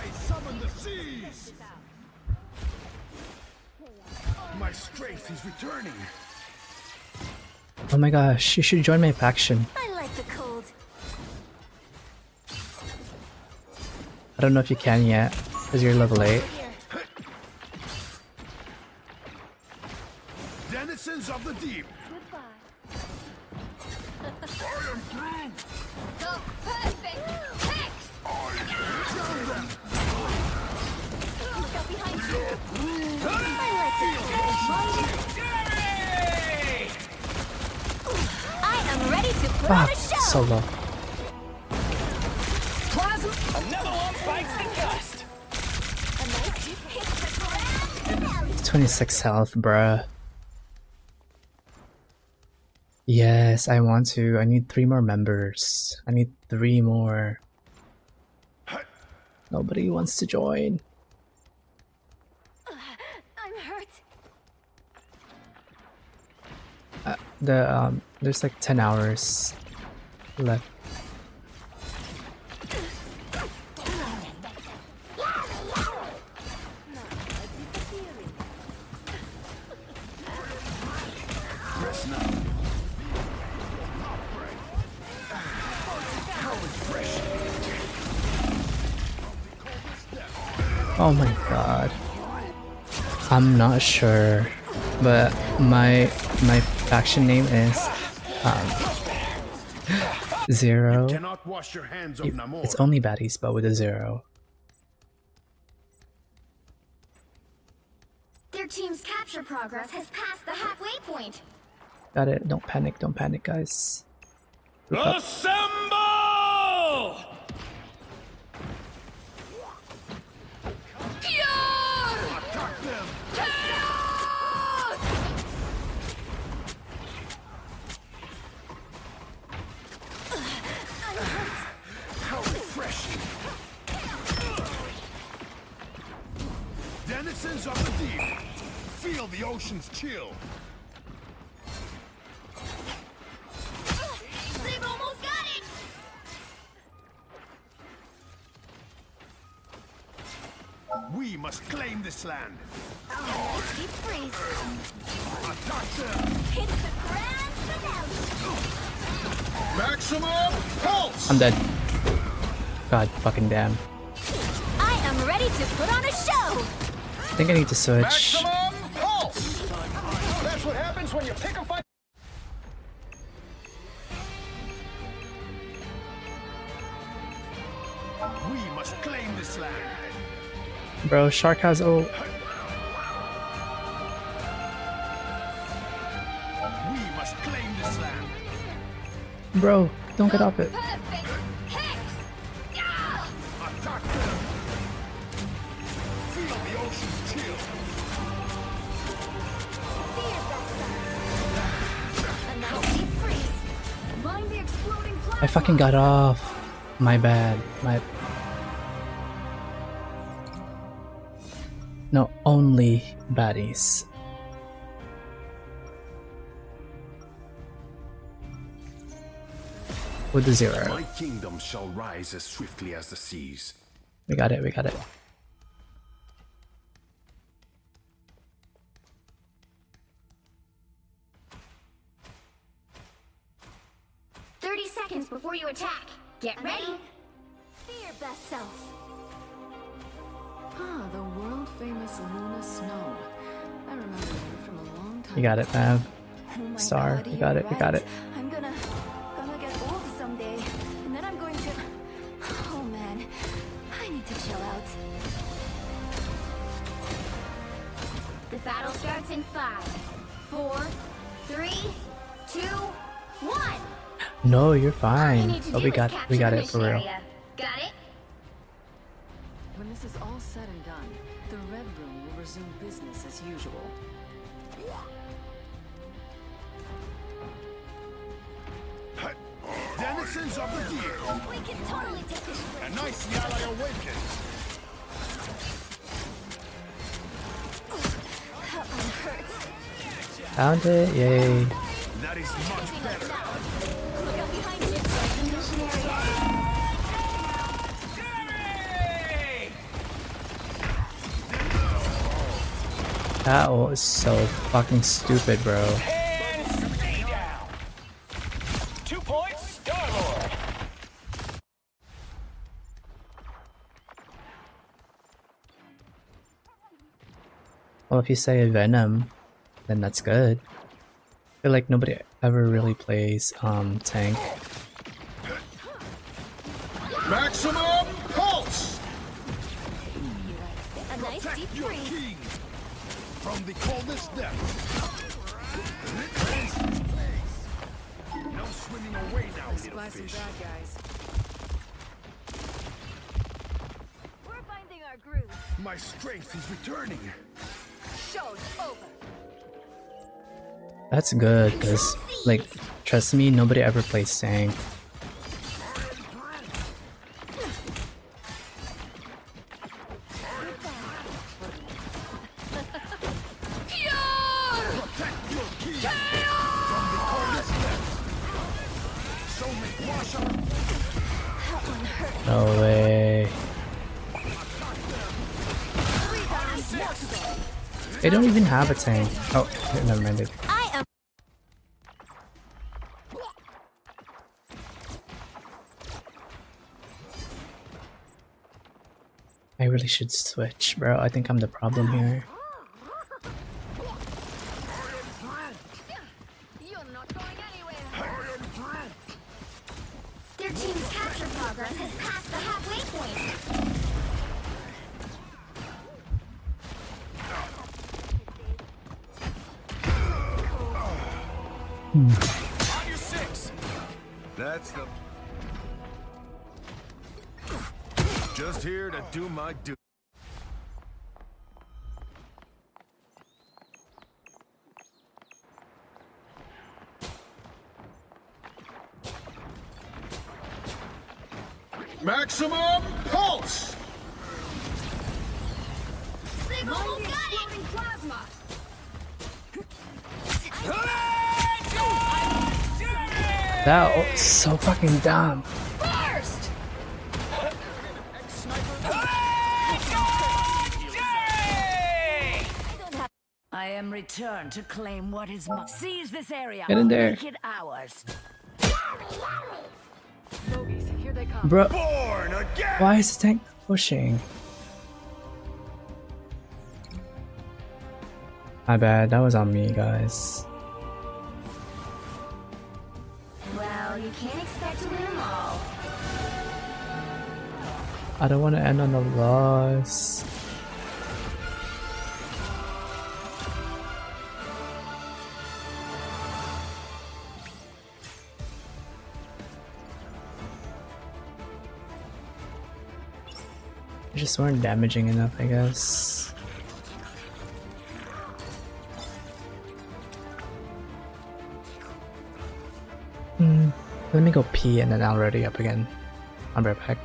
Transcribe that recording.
I summon the seas. My strength is returning. Oh my gosh, you should join my faction. I like the cold. I don't know if you can yet, because you're level 8. Denizens of the deep. I am through. The perfect hex! Look out behind you. I like the I am ready to put on Fuck, a show. so low. Another one bites the dust. A nice deep hit to the ground. 26 health, bruh. Yes, I want to. I need 3 more members. I need 3 more. Nobody wants to join. I'm hurt. There's like 10 hours left. Oh my god. I'm not sure, but my faction name is Zero. Cannot wash your hands of Namor. It's only baddies, but with a 0. Their team's capture progress has passed the halfway point. Got it. Don't panic, guys. Group up. Assemble! Attack them. How refreshing. Denizens of the deep. Feel the ocean's chill. They've almost got it. We must claim this land. Deep freeze. Attack them. Hit the grand finale. Maximum pulse. I'm dead. God fucking damn. I am ready to put on a show. I think I need to switch. Maximum pulse. That's what happens when you pick a fight. We must claim this land. Bro, Shark has ult. We must claim this land. Bro, don't get off it. Perfect hex. Ah! Attack them. Feel the ocean's chill. Fear that sun. A nice deep freeze. Mind the exploding plasma. I fucking got off. My bad. No, only baddies. With the 0. My kingdom shall rise as swiftly as the seas. We got it, we got it. Seconds before you attack. Get ready. Be your best self. Ah, the world-famous Luna Snow. I remember her from a long time. You got it, Mav. Oh my Star, God, you got you're it, you got right. it. I'm gonna get old someday, and then I'm going to. Oh man, I need to chill out. The battle starts in 5, 4, 3, 2, 1. No, you're All you fine. need to Oh, do we is got capture it this for real. area. Got it? When this is all said and done, the Red Room will resume business as usual. Denizens of the deep. We can totally take this. A nice ally awakens. I'm hurt. Found it, yay. That is much better. Look out behind you. Jerry! That was so fucking stupid, bro. And stay down. 2 points, Star-Lord. Well, if you say Venom, then that's good. I feel like nobody ever really plays tank. Maximum pulse! A nice deep Your freeze. king from the coldest depths. No swimming away now, little Spy some fish. bad guys. We're finding our groove. My strength is returning. Show's over. That's good, cause like, trust me, nobody ever plays tank. Protect your king from the coldest depths. So make wash our That one hurt. No way. They don't even have a tank. Oh, never mind it. I am. I really should switch, bro. I think I'm the problem here. You're not going anywhere. Their team's capture progress has passed the halfway point. On your 6. That's the... Just here to do my duty. Maximum pulse! They've almost got it. Plasma. That was so fucking dumb. First. I am returned to claim what is mine. Seize this area. Get in there. Make it ours. Bogies, here they come. Bro, Born again! why is the tank pushing? My bad, that was on me, guys. Well, you can't expect to win them all. I don't want to end on a loss. They just weren't damaging enough, I guess. Let me go pee and then I'll ready up again. I'll be right back.